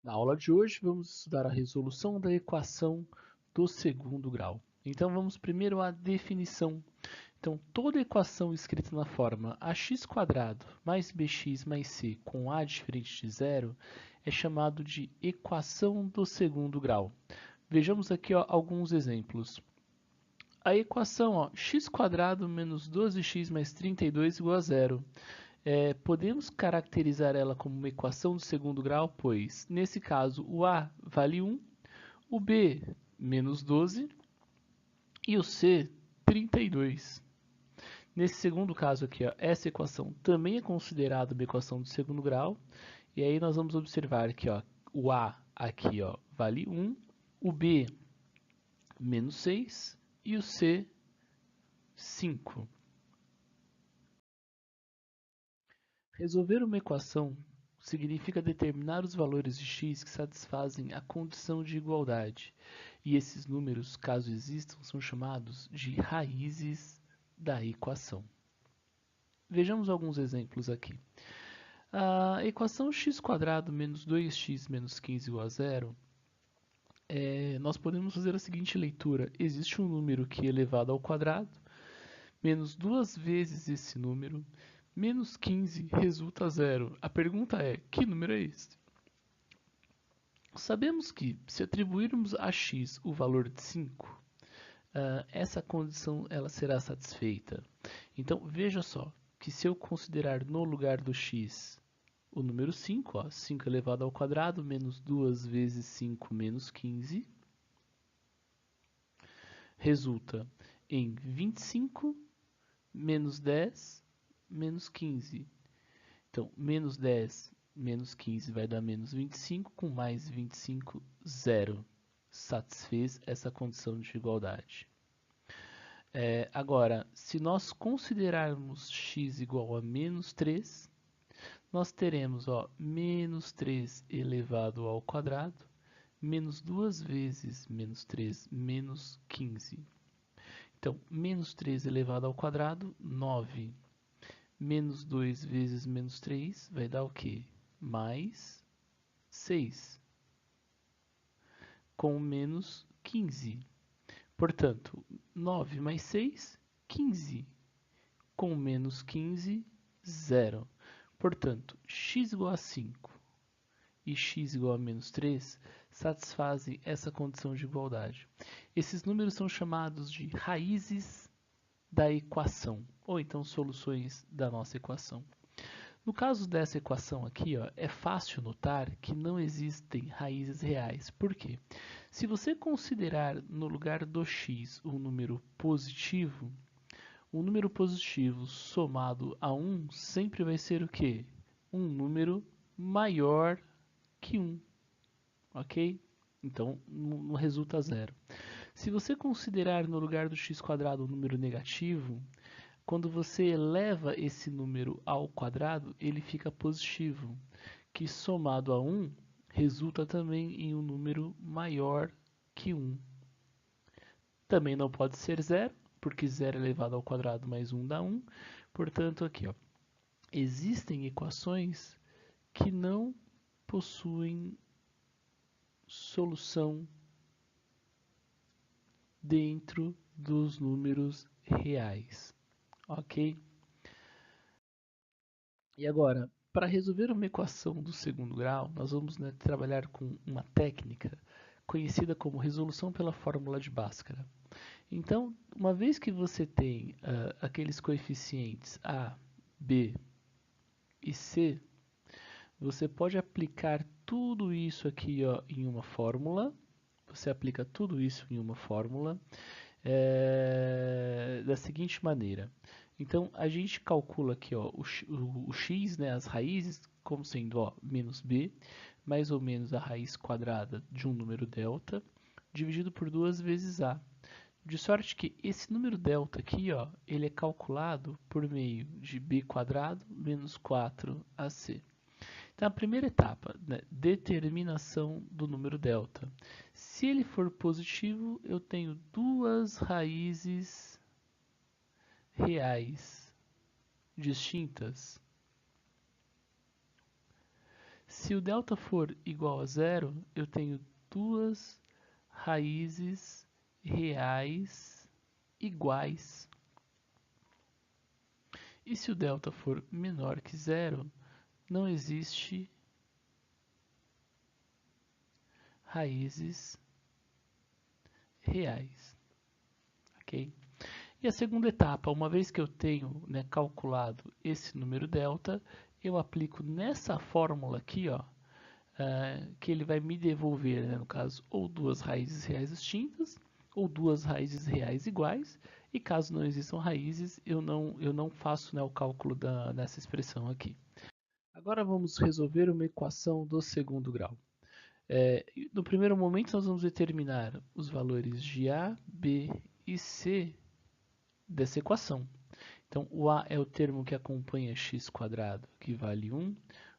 Na aula de hoje, vamos estudar a resolução da equação do segundo grau. Então, vamos primeiro à definição. Então, toda equação escrita na forma ax² mais bx mais c com a diferente de zero é chamado de equação do segundo grau. Vejamos aqui alguns exemplos. A equação x² menos 12x mais 32 igual a zero. Podemos caracterizar ela como uma equação de segundo grau, pois, nesse caso, o A vale 1, o B menos 12 e o C 32. Nesse segundo caso aqui, essa equação também é considerada uma equação de segundo grau, e aí nós vamos observar que o A aqui vale 1, o B menos 6 e o C 5. Resolver uma equação significa determinar os valores de x que satisfazem a condição de igualdade, e esses números, caso existam, são chamados de raízes da equação. Vejamos alguns exemplos aqui. A equação x² menos 2x menos 15 igual a zero, nós podemos fazer a seguinte leitura. Existe um número que é elevado ao quadrado, menos duas vezes esse número, menos 15 resulta zero. A pergunta é, que número é este? Sabemos que, se atribuirmos a x o valor de 5, essa condição ela será satisfeita. Então, veja só, que se eu considerar no lugar do x o número 5, 5 elevado ao quadrado, menos 2 vezes 5 menos 15, resulta em 25 menos 10 menos 15. Então, menos 10 menos 15 vai dar menos 25, com mais 25, zero. Satisfez essa condição de igualdade. Agora, se nós considerarmos x igual a menos 3, nós teremos menos 3 elevado ao quadrado, menos 2 vezes menos 3, menos 15. Então, menos 3 elevado ao quadrado, 9. Menos 2 vezes menos 3 vai dar o quê? Mais 6, com menos 15. Portanto, 9 mais 6, 15. Com menos 15, zero. Portanto, x igual a 5 e x igual a menos 3 satisfazem essa condição de igualdade. Esses números são chamados de raízes da equação, ou então soluções da nossa equação. No caso dessa equação aqui, é fácil notar que não existem raízes reais. Por quê? Se você considerar no lugar do x um número positivo, o número positivo somado a 1 sempre vai ser o quê? Um número maior que 1, ok? Então, não resulta zero. Se você considerar no lugar do x² um número negativo, quando você eleva esse número ao quadrado, ele fica positivo, que somado a 1 resulta também em um número maior que 1. Também não pode ser zero, porque 0 elevado ao quadrado mais 1 dá 1. Portanto, aqui, existem equações que não possuem solução dentro dos números reais, ok? E agora, para resolver uma equação do segundo grau, nós vamos trabalhar com uma técnica conhecida como resolução pela fórmula de Bhaskara. Então, uma vez que você tem aqueles coeficientes A, B e C, você pode aplicar tudo isso aqui em uma fórmula. Você aplica tudo isso em uma fórmula da seguinte maneira. Então, a gente calcula aqui o x, né, as raízes, como sendo menos b, mais ou menos a raiz quadrada de um número delta, dividido por 2 vezes a. De sorte que esse número delta aqui, ele é calculado por meio de b² menos 4ac. Então, a primeira etapa, né, determinação do número delta. Se ele for positivo, eu tenho duas raízes reais distintas. Se o delta for igual a zero, eu tenho duas raízes reais iguais. E se o delta for menor que zero, não existe raízes reais. Ok? E a segunda etapa, uma vez que eu tenho, né, calculado esse número delta, eu aplico nessa fórmula aqui, ó, que ele vai me devolver, né, no caso, ou duas raízes reais distintas, ou duas raízes reais iguais, e caso não existam raízes, eu não faço, né, o cálculo dessa expressão aqui. Agora vamos resolver uma equação do segundo grau. No primeiro momento, nós vamos determinar os valores de A, B e C dessa equação. Então, o A é o termo que acompanha x², que vale 1.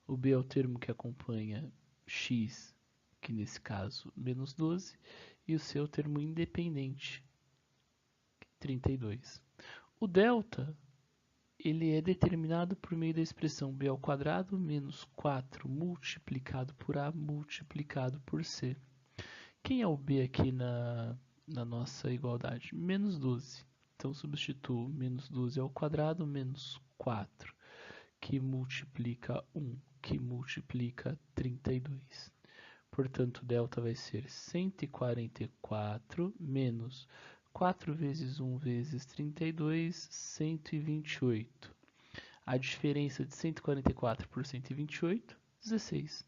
O B é o termo que acompanha x, que nesse caso, menos 12. E o C é o termo independente, 32. O delta, ele é determinado por meio da expressão b² menos 4 multiplicado por A multiplicado por C. Quem é o B aqui na nossa igualdade? Menos 12. Então, substituo menos 12 ao quadrado menos 4, que multiplica 1, que multiplica 32. Portanto, delta vai ser 144 menos 4 vezes 1 vezes 32, 128. A diferença de 144 por 128, 16.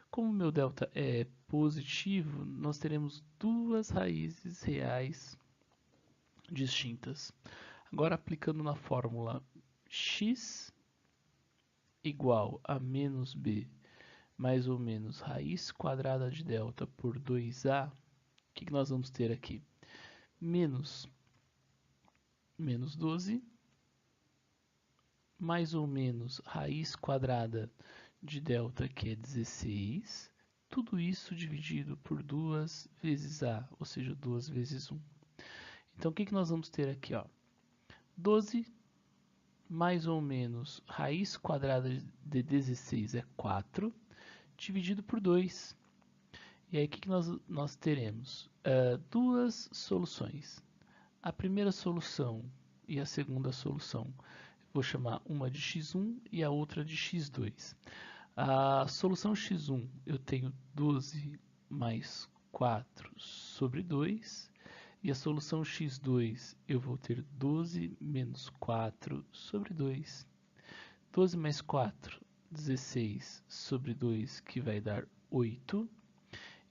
Como meu delta é positivo, nós teremos duas raízes reais distintas. Agora, aplicando na fórmula x igual a menos b mais ou menos raiz quadrada de delta por 2a, o que nós vamos ter aqui? Menos 12 mais ou menos raiz quadrada de delta, que é 16, tudo isso dividido por 2 vezes a, ou seja, 2 vezes 1. Então, o que nós vamos ter aqui? Ó? 12 mais ou menos raiz quadrada de 16 é 4, dividido por 2. E aí, o que nós teremos? Duas soluções. A primeira solução e a segunda solução, vou chamar uma de x1 e a outra de x2. A solução x1, eu tenho 12 mais 4 sobre 2. E a solução x2, eu vou ter 12 menos 4 sobre 2. 12 mais 4, 16 sobre 2, que vai dar 8.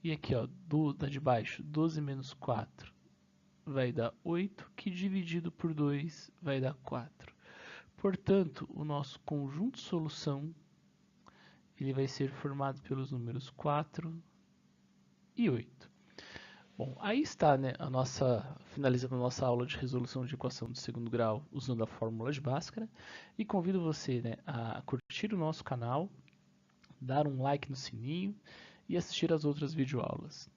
E aqui, ó, da de baixo, 12 menos 4 vai dar 8, que dividido por 2 vai dar 4. Portanto, o nosso conjunto solução ele vai ser formado pelos números 4 e 8. Bom, aí está, né, finalizando a nossa aula de resolução de equação de segundo grau usando a fórmula de Bhaskara. E convido você, né, a curtir o nosso canal, dar um like no sininho e assistir às outras videoaulas.